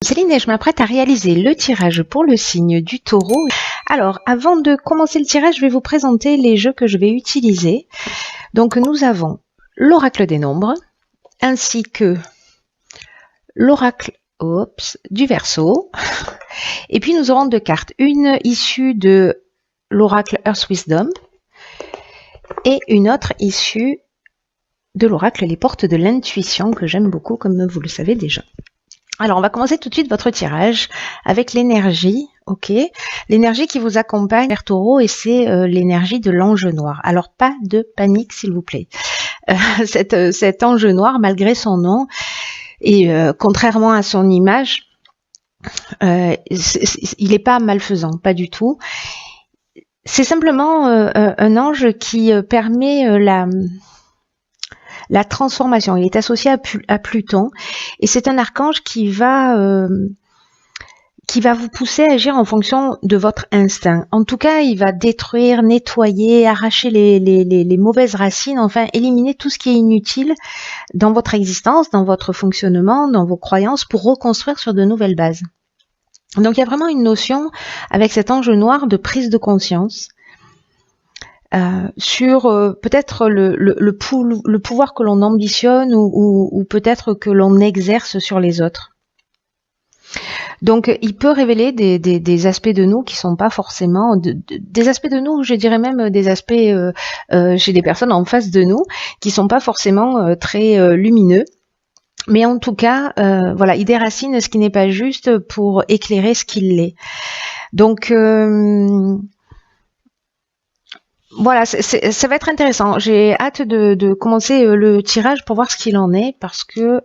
Céline et je m'apprête à réaliser le tirage pour le signe du Taureau. Alors, avant de commencer le tirage, je vais vous présenter les jeux que je vais utiliser. Donc, nous avons l'oracle des nombres, ainsi que l'oracle du Verseau. Et puis, nous aurons deux cartes. Une issue de l'oracle Earth Wisdom et une autre issue de l'oracle Les Portes de l'Intuition, que j'aime beaucoup, comme vous le savez déjà. Alors, on va commencer tout de suite votre tirage avec l'énergie, ok? L'énergie qui vous accompagne vers Taureau, et c'est l'énergie de l'ange noir. Alors, pas de panique, s'il vous plaît. Cet ange noir, malgré son nom, et contrairement à son image, il n'est pas malfaisant, pas du tout. C'est simplement un ange qui permet la transformation. Il est associé à Pluton et c'est un archange qui va vous pousser à agir en fonction de votre instinct. En tout cas, il va détruire, nettoyer, arracher les mauvaises racines, enfin éliminer tout ce qui est inutile dans votre existence, dans votre fonctionnement, dans vos croyances pour reconstruire sur de nouvelles bases. Donc il y a vraiment une notion avec cet ange noir de prise de conscience. Sur peut-être le pouvoir que l'on ambitionne ou peut-être que l'on exerce sur les autres. Donc, il peut révéler des aspects de nous qui sont pas forcément des aspects de nous, je dirais même des aspects chez des personnes en face de nous qui sont pas forcément très lumineux. Mais en tout cas, voilà, il déracine ce qui n'est pas juste pour éclairer ce qu'il est. Donc voilà, ça va être intéressant. J'ai hâte de commencer le tirage pour voir ce qu'il en est, parce que...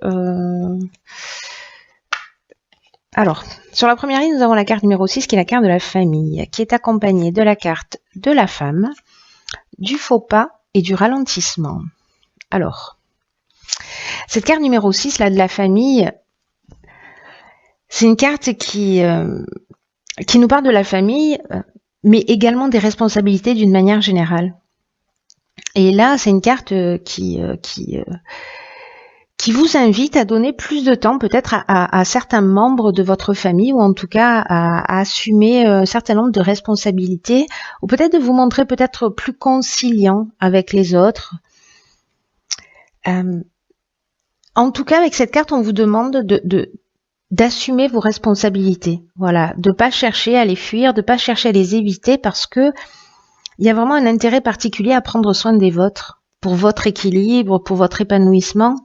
Alors, sur la première ligne, nous avons la carte numéro 6, qui est la carte de la famille, qui est accompagnée de la carte de la femme, du faux pas et du ralentissement. Alors, cette carte numéro 6, là, de la famille, c'est une carte qui nous parle de la famille, mais également des responsabilités d'une manière générale. Et là, c'est une carte qui vous invite à donner plus de temps peut-être à certains membres de votre famille, ou en tout cas à assumer un certain nombre de responsabilités, ou peut-être de vous montrer peut-être plus conciliant avec les autres. En tout cas, avec cette carte, on vous demande d'assumer vos responsabilités, voilà, de pas chercher à les fuir, de pas chercher à les éviter, parce que il y a vraiment un intérêt particulier à prendre soin des vôtres, pour votre équilibre, pour votre épanouissement,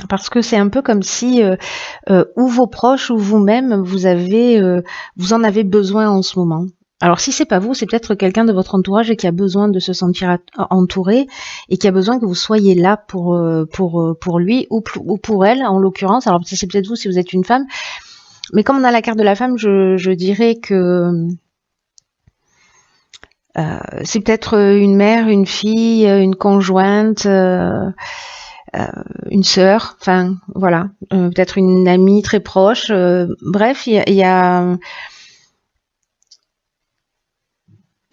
parce que c'est un peu comme si ou vos proches ou vous-même vous en avez besoin en ce moment. Alors si c'est pas vous, c'est peut-être quelqu'un de votre entourage qui a besoin de se sentir entouré et qui a besoin que vous soyez là pour lui ou pour elle en l'occurrence. Alors c'est peut-être vous si vous êtes une femme, mais comme on a la carte de la femme, je dirais que c'est peut-être une mère, une fille, une conjointe, une sœur, enfin voilà, peut-être une amie très proche. Bref, il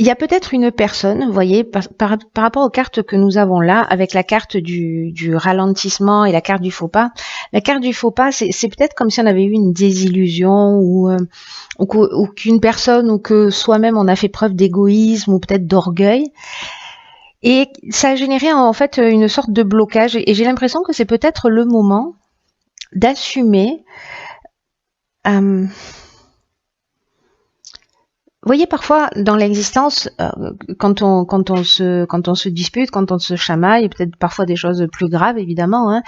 y a peut-être une personne, vous voyez, par rapport aux cartes que nous avons là, avec la carte du ralentissement et la carte du faux pas. La carte du faux pas, c'est peut-être comme si on avait eu une désillusion ou qu'une personne ou que soi-même on a fait preuve d'égoïsme ou peut-être d'orgueil. Et ça a généré en fait une sorte de blocage. Et j'ai l'impression que c'est peut-être le moment d'assumer... Vous voyez, parfois dans l'existence, quand on se dispute, quand on se chamaille, et peut-être parfois des choses plus graves évidemment, hein,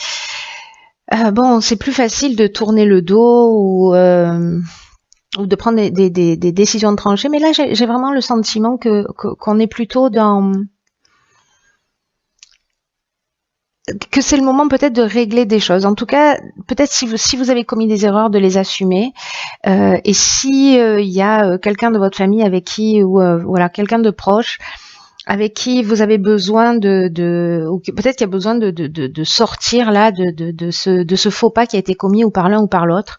bon, c'est plus facile de tourner le dos ou de prendre des décisions tranchées. Mais là, j'ai vraiment le sentiment qu'on est plutôt que c'est le moment peut-être de régler des choses. En tout cas, peut-être si vous avez commis des erreurs, de les assumer. Et si il y a quelqu'un de votre famille avec qui, ou voilà, quelqu'un de proche avec qui vous avez besoin ou peut-être qu'il y a besoin de sortir là de ce faux pas qui a été commis ou par l'un ou par l'autre.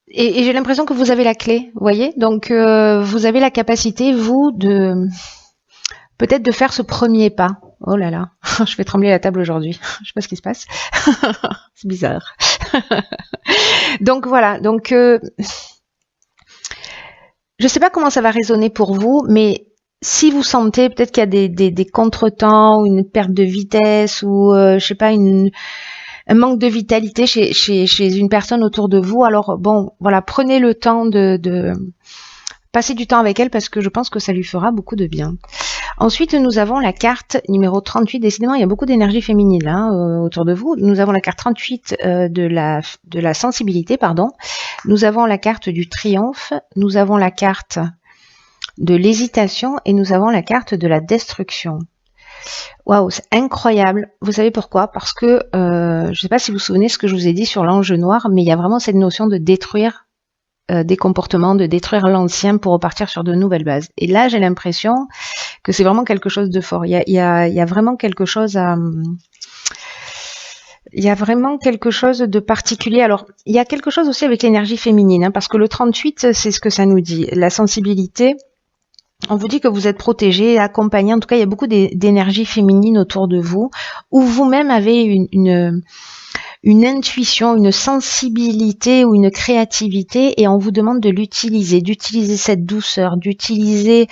Et j'ai l'impression que vous avez la clé, vous voyez. Donc vous avez la capacité, vous, de peut-être de faire ce premier pas. Oh là là, je fais trembler la table aujourd'hui. Je sais pas ce qui se passe. C'est bizarre. Donc voilà, donc je sais pas comment ça va résonner pour vous, mais si vous sentez peut-être qu'il y a des contretemps ou une perte de vitesse ou je sais pas un manque de vitalité chez une personne autour de vous, alors bon, voilà, prenez le temps de passer du temps avec elle parce que je pense que ça lui fera beaucoup de bien. Ensuite, nous avons la carte numéro 38. Décidément, il y a beaucoup d'énergie féminine là, autour de vous. Nous avons la carte 38 de la sensibilité, pardon. Nous avons la carte du triomphe. Nous avons la carte de l'hésitation et nous avons la carte de la destruction. Waouh, c'est incroyable. Vous savez pourquoi? Parce que je ne sais pas si vous vous souvenez ce que je vous ai dit sur l'ange noir, mais il y a vraiment cette notion de détruire des comportements, de détruire l'ancien pour repartir sur de nouvelles bases. Et là, j'ai l'impression que c'est vraiment quelque chose de fort. Il y a vraiment quelque chose à... Il y a vraiment quelque chose de particulier. Alors, il y a quelque chose aussi avec l'énergie féminine, hein, parce que le 38, c'est ce que ça nous dit. La sensibilité, on vous dit que vous êtes protégé, accompagné. En tout cas, il y a beaucoup d'énergie féminine autour de vous, où vous-même avez une intuition, une sensibilité ou une créativité, et on vous demande de l'utiliser, d'utiliser cette douceur, d'utiliser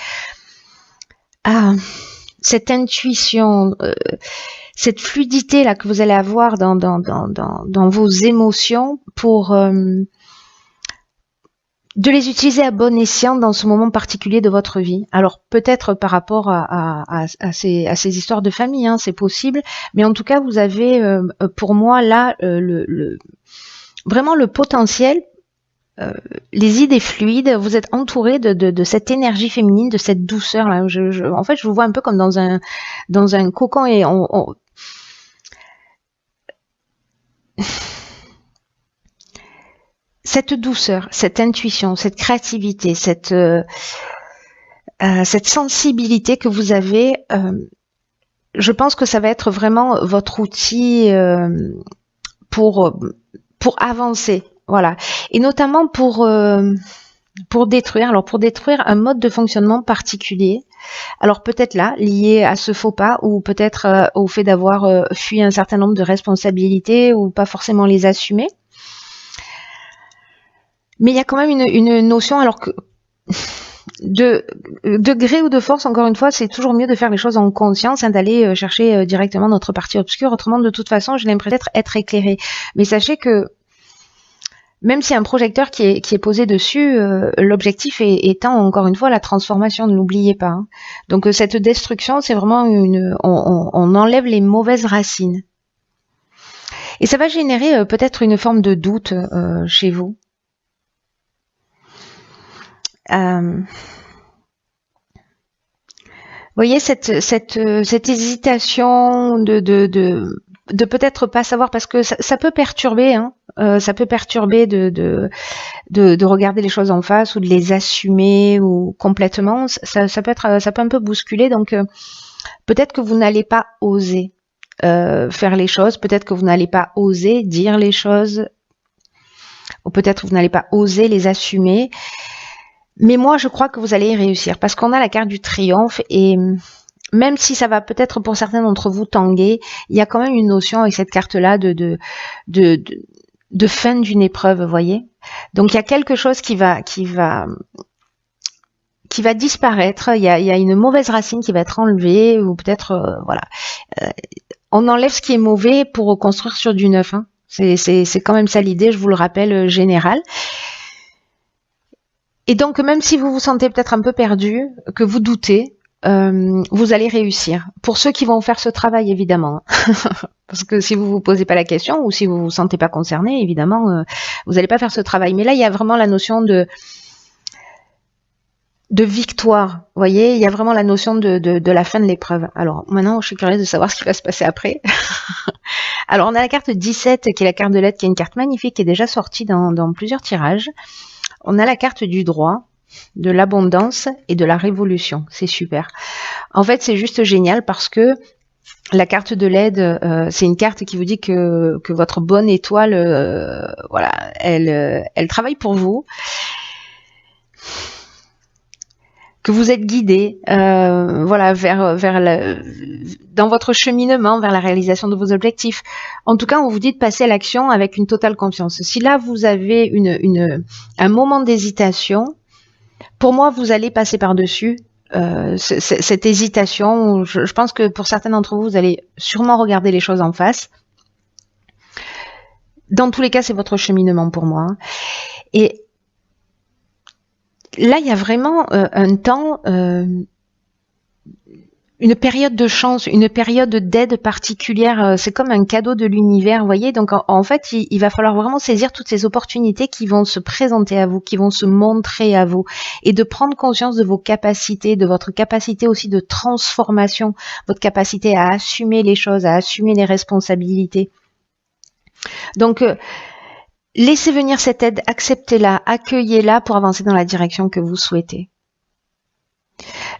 cette intuition, cette fluidité là que vous allez avoir dans vos émotions pour de les utiliser à bon escient dans ce moment particulier de votre vie. Alors peut-être par rapport à ces histoires de famille, hein, c'est possible, mais en tout cas vous avez pour moi là vraiment le potentiel, les idées fluides, vous êtes entouré de cette énergie féminine, de cette douceur là. En fait, je vous vois un peu comme dans un cocon et cette douceur, cette intuition, cette créativité, cette sensibilité que vous avez, je pense que ça va être vraiment votre outil pour avancer, voilà, et notamment pour détruire. Alors pour détruire un mode de fonctionnement particulier. Alors peut-être là, lié à ce faux pas, ou peut-être au fait d'avoir fui un certain nombre de responsabilités ou pas forcément les assumer. Mais il y a quand même une notion, alors que de gré ou de force, encore une fois, c'est toujours mieux de faire les choses en conscience, hein, d'aller chercher directement notre partie obscure. Autrement, de toute façon, j'ai l'impression d'être éclairée. Mais sachez que même s'il y a un projecteur qui est posé dessus, l'objectif étant, encore une fois, la transformation, ne l'oubliez pas. Hein. Donc cette destruction, c'est vraiment on enlève les mauvaises racines. Et ça va générer peut-être une forme de doute chez vous. Vous voyez cette hésitation de peut-être pas savoir, parce que ça peut perturber, hein, ça peut perturber de regarder les choses en face ou de les assumer ou complètement. Ça peut un peu bousculer. Donc peut-être que vous n'allez pas oser faire les choses, peut-être que vous n'allez pas oser dire les choses, ou peut-être que vous n'allez pas oser les assumer. Mais moi, je crois que vous allez y réussir, parce qu'on a la carte du triomphe, et même si ça va peut-être pour certains d'entre vous tanguer, il y a quand même une notion avec cette carte-là de fin d'une épreuve, vous voyez. Donc il y a quelque chose qui va disparaître, il y a une mauvaise racine qui va être enlevée, ou peut-être, voilà. On enlève ce qui est mauvais pour reconstruire sur du neuf, hein. C'est quand même ça l'idée, je vous le rappelle, générale. Et donc, même si vous vous sentez peut-être un peu perdu, que vous doutez, vous allez réussir. Pour ceux qui vont faire ce travail, évidemment. Parce que si vous vous posez pas la question, ou si vous vous sentez pas concerné, évidemment, vous n'allez pas faire ce travail. Mais là, il y a vraiment la notion de victoire. Vous voyez, il y a vraiment la notion de la fin de l'épreuve. Alors, maintenant, je suis curieuse de savoir ce qui va se passer après. Alors, on a la carte 17, qui est la carte de l'aide, qui est une carte magnifique, qui est déjà sortie dans plusieurs tirages. On a la carte du droit, de l'abondance et de la révolution. C'est super. En fait, c'est juste génial parce que la carte de l'aide, c'est une carte qui vous dit que votre bonne étoile, voilà, elle travaille pour vous. que vous êtes guidé, voilà, dans votre cheminement vers la réalisation de vos objectifs. En tout cas, on vous dit de passer à l'action avec une totale confiance. Si là vous avez un moment d'hésitation, pour moi, vous allez passer par-dessus cette hésitation. Je pense que pour certains d'entre vous, vous allez sûrement regarder les choses en face. Dans tous les cas, c'est votre cheminement pour moi. Et là, il y a vraiment un temps, une période de chance, une période d'aide particulière. C'est comme un cadeau de l'univers, vous voyez. Donc, en fait, il va falloir vraiment saisir toutes ces opportunités qui vont se présenter à vous, qui vont se montrer à vous, et de prendre conscience de vos capacités, de votre capacité aussi de transformation, votre capacité à assumer les choses, à assumer les responsabilités. Donc, laissez venir cette aide, acceptez-la, accueillez-la pour avancer dans la direction que vous souhaitez.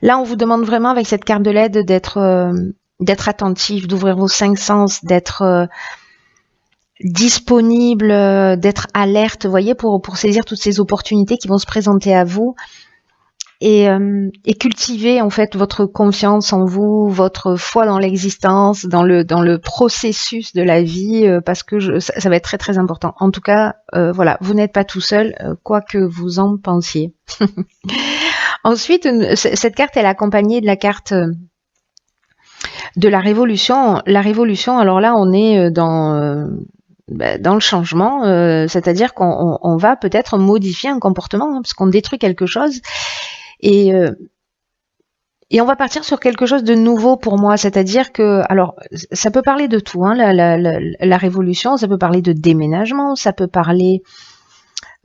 Là, on vous demande vraiment avec cette carte de l'aide d'être attentif, d'ouvrir vos 5 sens, d'être disponible, d'être alerte, vous voyez, pour saisir toutes ces opportunités qui vont se présenter à vous. Et cultiver en fait votre confiance en vous, votre foi dans l'existence, dans le processus de la vie, parce que ça va être très très important. En tout cas, voilà, vous n'êtes pas tout seul, quoi que vous en pensiez. Ensuite, cette carte elle est accompagnée de la carte de la révolution. La révolution, alors là, on est dans le changement, c'est-à-dire qu'on va peut-être modifier un comportement, hein, parce qu'on détruit quelque chose. Et on va partir sur quelque chose de nouveau pour moi, c'est-à-dire que, alors, ça peut parler de tout, hein, la révolution, ça peut parler de déménagement, ça peut parler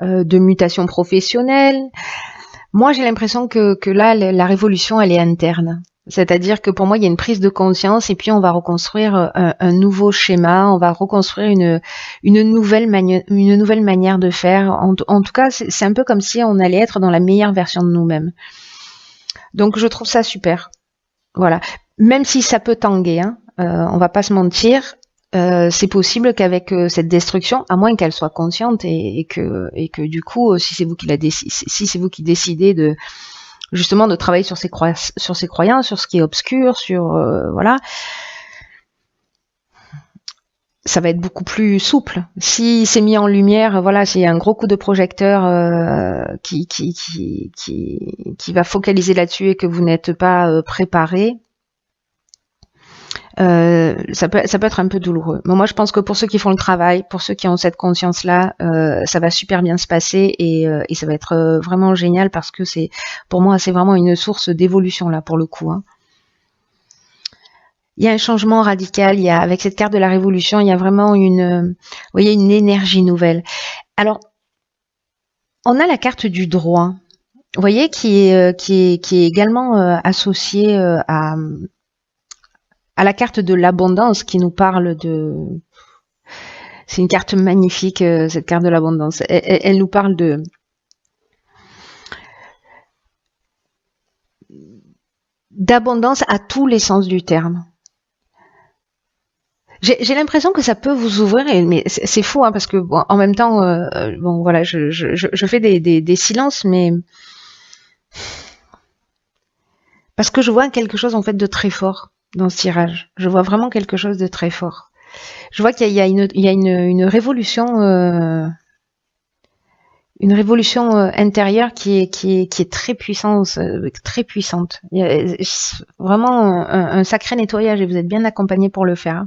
de mutation professionnelle. Moi, j'ai l'impression que là, la révolution, elle est interne. C'est-à-dire que pour moi, il y a une prise de conscience et puis on va reconstruire un nouveau schéma, on va reconstruire une nouvelle manière de faire. En tout cas, c'est un peu comme si on allait être dans la meilleure version de nous-mêmes. Donc, je trouve ça super. Voilà. Même si ça peut tanguer, hein, on va pas se mentir, c'est possible qu'avec cette destruction, à moins qu'elle soit consciente et que du coup, si c'est vous qui décidez de justement de travailler sur ses croyances, sur ce qui est obscur, voilà, ça va être beaucoup plus souple. Si c'est mis en lumière, voilà, s'il y a un gros coup de projecteur qui va focaliser là-dessus et que vous n'êtes pas préparé, ça peut être un peu douloureux. Mais moi, je pense que pour ceux qui font le travail, pour ceux qui ont cette conscience-là, ça va super bien se passer et ça va être vraiment génial parce que pour moi, c'est vraiment une source d'évolution là pour le coup. Hein. Il y a un changement radical. Avec cette carte de la révolution, il y a vraiment une énergie nouvelle. Alors, on a la carte du droit, vous voyez, qui est également associée à la carte de l'abondance qui nous parle de... C'est une carte magnifique, cette carte de l'abondance. Elle nous parle d'abondance à tous les sens du terme. J'ai l'impression que ça peut vous ouvrir, mais c'est fou, hein, parce que bon, en même temps, bon voilà, je fais des silences, mais parce que je vois quelque chose en fait de très fort dans ce tirage. Je vois vraiment quelque chose de très fort. Je vois qu'il y a une révolution, intérieure qui est très puissante, très puissante. Il y a vraiment un sacré nettoyage et vous êtes bien accompagné pour le faire.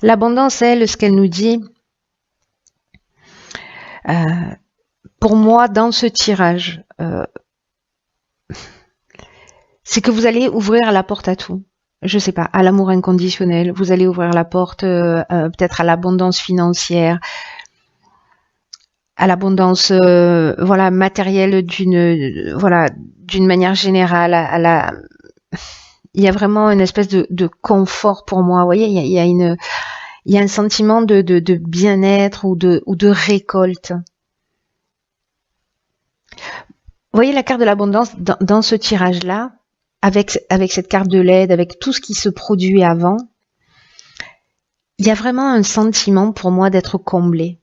L'abondance, elle, ce qu'elle nous dit, pour moi, dans ce tirage, c'est que vous allez ouvrir la porte à tout. Je sais pas, à l'amour inconditionnel. Vous allez ouvrir la porte peut-être à l'abondance financière, à l'abondance voilà matérielle d'une manière générale. Il y a vraiment une espèce de confort pour moi. Vous voyez, il y a un sentiment de bien-être ou de récolte. Vous voyez la carte de l'abondance dans ce tirage-là, avec cette carte de l'aide, avec tout ce qui se produit avant, il y a vraiment un sentiment pour moi d'être comblé.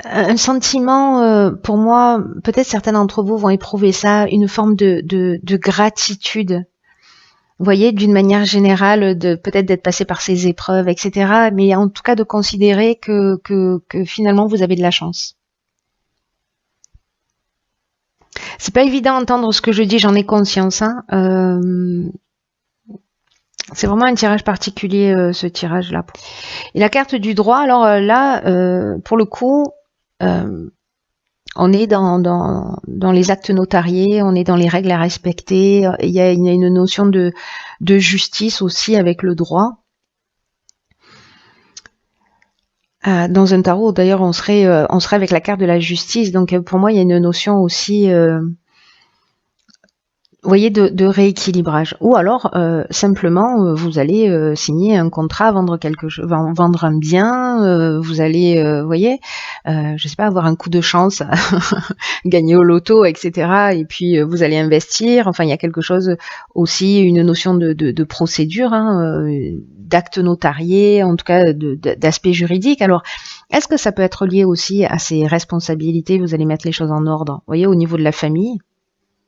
un sentiment, pour moi, peut-être certains d'entre vous vont éprouver ça, une forme de gratitude. Vous voyez, d'une manière générale, de peut-être d'être passé par ces épreuves, etc. Mais en tout cas, de considérer que finalement, vous avez de la chance. C'est pas évident d'entendre ce que je dis, j'en ai conscience. Hein. C'est vraiment un tirage particulier, ce tirage-là. Et la carte du droit, alors là, pour le coup, on est dans les actes notariés, on est dans les règles à respecter. Il y a une notion de justice aussi avec le droit. Dans un tarot, d'ailleurs, on serait avec la carte de la justice. Donc, pour moi, il y a une notion aussi, vous voyez, de rééquilibrage. Ou alors, simplement, vous allez signer un contrat, vendre quelque chose, vendre un bien. Vous allez, vous voyez, je sais pas, avoir un coup de chance, gagner au loto, etc. Et puis, vous allez investir. Enfin, il y a quelque chose aussi, une notion de procédure, hein, d'acte notarié, en tout cas d'aspect juridique. Alors, est-ce que ça peut être lié aussi à ces responsabilités? Vous allez mettre les choses en ordre, vous voyez, au niveau de la famille.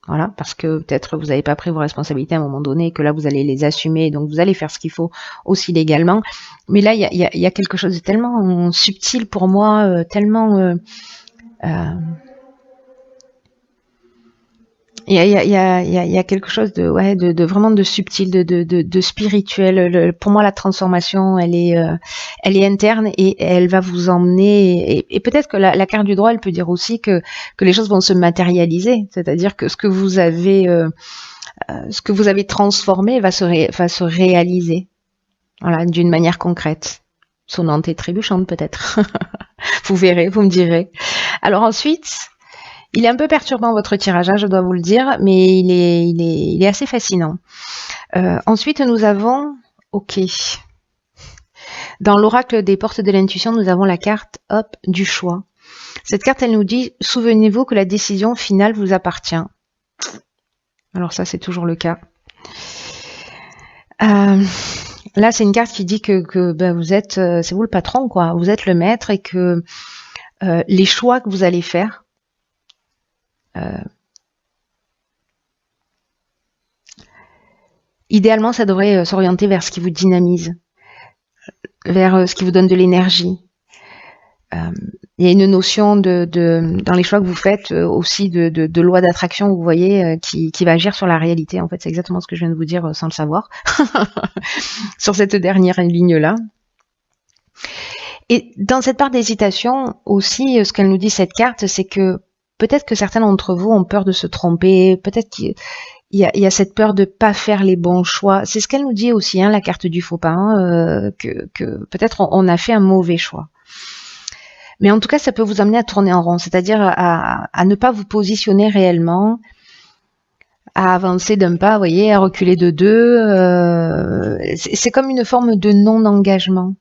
Voilà, parce que peut-être vous n'avez pas pris vos responsabilités à un moment donné et que là vous allez les assumer, donc vous allez faire ce qu'il faut aussi légalement. Mais là, il y a quelque chose de tellement subtil pour moi, tellement... il y a quelque chose de vraiment de subtil, de spirituel. Pour moi, la transformation, elle est interne et elle va vous emmener. Et peut-être que la carte du droit, elle peut dire aussi que les choses vont se matérialiser, c'est-à-dire que ce que vous avez transformé va se réaliser, voilà, d'une manière concrète, sonnante et trébuchante peut-être. Vous verrez, vous me direz. Alors ensuite. Il est un peu perturbant votre tirage, hein, je dois vous le dire, mais il est assez fascinant. Ensuite, nous avons, ok, dans l'oracle des portes de l'intuition, nous avons la carte, hop, du choix. Cette carte, elle nous dit, souvenez-vous que la décision finale vous appartient. Alors ça, c'est toujours le cas. Là, c'est une carte qui dit que ben, vous êtes, c'est vous le patron, quoi. Vous êtes le maître et que les choix que vous allez faire, idéalement, ça devrait s'orienter vers ce qui vous dynamise, vers ce qui vous donne de l'énergie. Il y a une notion dans les choix que vous faites aussi de loi d'attraction, vous voyez, qui va agir sur la réalité. En fait, c'est exactement ce que je viens de vous dire sans le savoir, sur cette dernière ligne-là. Et dans cette part d'hésitation aussi, ce qu'elle nous dit cette carte, c'est que peut-être que certains d'entre vous ont peur de se tromper, peut-être qu'il y a cette peur de pas faire les bons choix. C'est ce qu'elle nous dit aussi, hein, la carte du faux pas, hein, que peut-être on a fait un mauvais choix. Mais en tout cas, ça peut vous amener à tourner en rond, c'est-à-dire à ne pas vous positionner réellement, à avancer d'un pas, vous voyez, à reculer de deux. C'est comme une forme de non-engagement.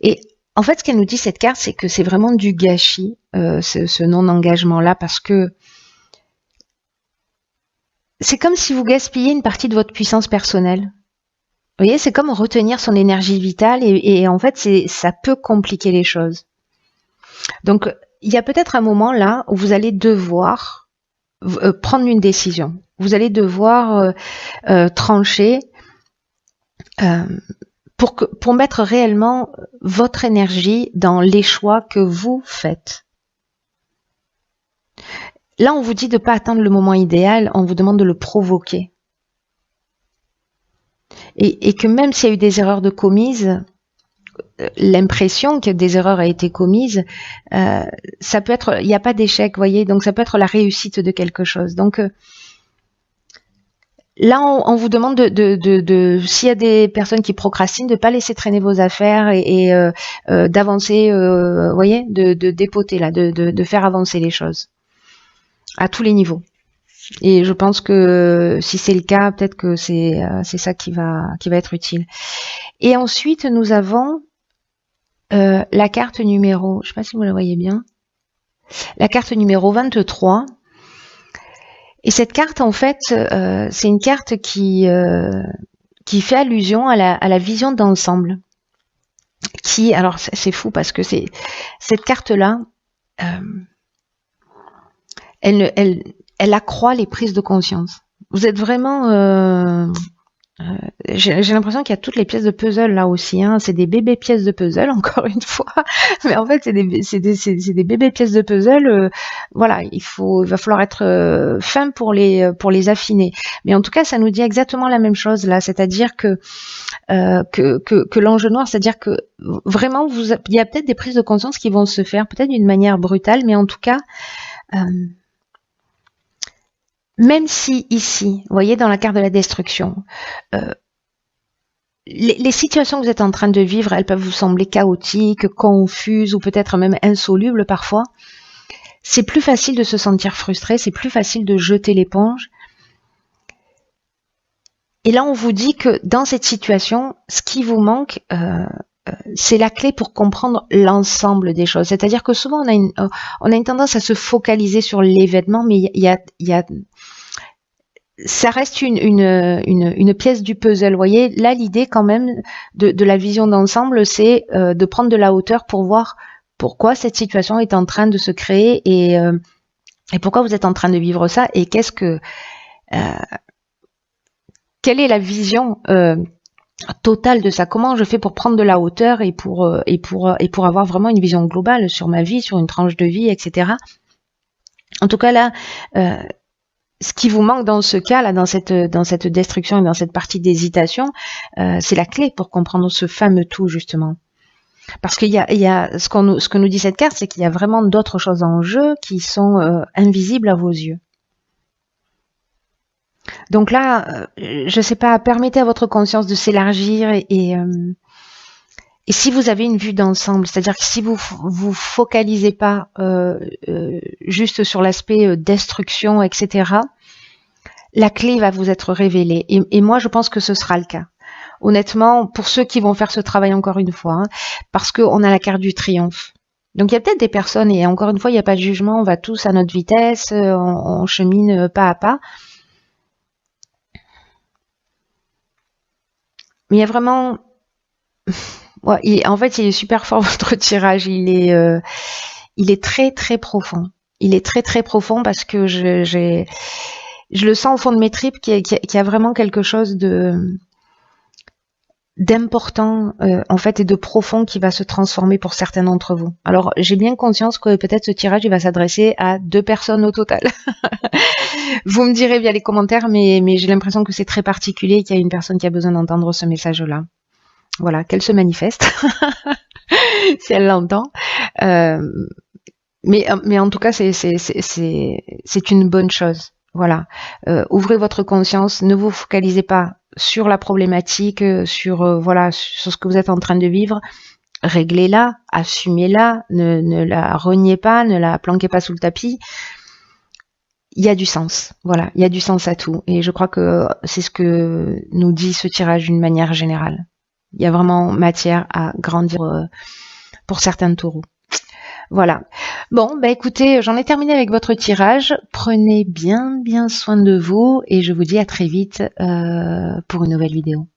Et en fait, ce qu'elle nous dit, cette carte, c'est que c'est vraiment du gâchis, ce non-engagement-là, parce que c'est comme si vous gaspilliez une partie de votre puissance personnelle. Vous voyez, c'est comme retenir son énergie vitale et en fait, ça peut compliquer les choses. Donc, il y a peut-être un moment là où vous allez devoir prendre une décision. Vous allez devoir trancher pour mettre réellement votre énergie dans les choix que vous faites. Là, on vous dit de ne pas attendre le moment idéal, on vous demande de le provoquer. Et que même s'il y a eu des erreurs commises, l'impression que des erreurs ont été commises, ça peut être, il n'y a pas d'échec, vous voyez, donc ça peut être la réussite de quelque chose. Donc là, on vous demande s'il y a des personnes qui procrastinent, de ne pas laisser traîner vos affaires et d'avancer, vous voyez, de dépoter là, de faire avancer les choses à tous les niveaux. Et je pense que si c'est le cas, peut-être que c'est ça qui va être utile. Et ensuite, nous avons la carte numéro, je ne sais pas si vous la voyez bien, la carte numéro 23. Et cette carte, en fait, c'est une carte qui fait allusion à la vision d'ensemble. qui, alors c'est fou parce que cette carte-là, elle accroît les prises de conscience. Vous êtes vraiment... j'ai l'impression qu'il y a toutes les pièces de puzzle là aussi. Hein. C'est des bébés pièces de puzzle, encore une fois. Mais en fait, c'est des bébés pièces de puzzle. Voilà, il va falloir être fin pour les affiner. Mais en tout cas, ça nous dit exactement la même chose là. C'est-à-dire que l'enjeu noir, c'est-à-dire que vraiment, il y a peut-être des prises de conscience qui vont se faire, peut-être d'une manière brutale, mais en tout cas... même si ici, vous voyez dans la carte de la destruction, les situations que vous êtes en train de vivre, elles peuvent vous sembler chaotiques, confuses ou peut-être même insolubles parfois. C'est plus facile de se sentir frustré, c'est plus facile de jeter l'éponge. Et là, on vous dit que dans cette situation, ce qui vous manque, c'est la clé pour comprendre l'ensemble des choses. C'est-à-dire que souvent, on a une tendance à se focaliser sur l'événement, mais ça reste une pièce du puzzle. Vous voyez, là, l'idée quand même de la vision d'ensemble, c'est de prendre de la hauteur pour voir pourquoi cette situation est en train de se créer et pourquoi vous êtes en train de vivre ça et quelle est la vision totale de ça. Comment je fais pour prendre de la hauteur et pour avoir vraiment une vision globale sur ma vie, sur une tranche de vie, etc. En tout cas là, ce qui vous manque dans ce cas là, dans cette destruction et dans cette partie d'hésitation, c'est la clé pour comprendre ce fameux tout justement. Parce qu'il y a ce que nous dit cette carte, c'est qu'il y a vraiment d'autres choses en jeu qui sont invisibles à vos yeux. Donc là, je sais pas, permettez à votre conscience de s'élargir et si vous avez une vue d'ensemble, c'est-à-dire que si vous focalisez pas juste sur l'aspect destruction, etc., la clé va vous être révélée. Et moi, je pense que ce sera le cas. Honnêtement, pour ceux qui vont faire ce travail encore une fois, hein, parce qu'on a la carte du triomphe. Donc il y a peut-être des personnes, et encore une fois, il n'y a pas de jugement, on va tous à notre vitesse, on chemine pas à pas. Mais il y a vraiment... Ouais, en fait, il est super fort votre tirage. Il est très très profond. Il est très très profond parce que je le sens au fond de mes tripes qu'il y a vraiment quelque chose d'important en fait et de profond qui va se transformer pour certains d'entre vous. Alors j'ai bien conscience que peut-être ce tirage il va s'adresser à 2 personnes au total. Vous me direz via les commentaires, mais j'ai l'impression que c'est très particulier et qu'il y a une personne qui a besoin d'entendre ce message-là. Voilà, qu'elle se manifeste si elle l'entend. Mais en tout cas, c'est une bonne chose. Voilà, ouvrez votre conscience, ne vous focalisez pas sur la problématique, sur ce que vous êtes en train de vivre. Réglez-la, assumez-la, ne la reniez pas, ne la planquez pas sous le tapis. Il y a du sens, voilà, il y a du sens à tout. Et je crois que c'est ce que nous dit ce tirage d'une manière générale. Il y a vraiment matière à grandir pour certains taureaux. Voilà. Bon, bah écoutez, j'en ai terminé avec votre tirage. Prenez bien soin de vous et je vous dis à très vite pour une nouvelle vidéo.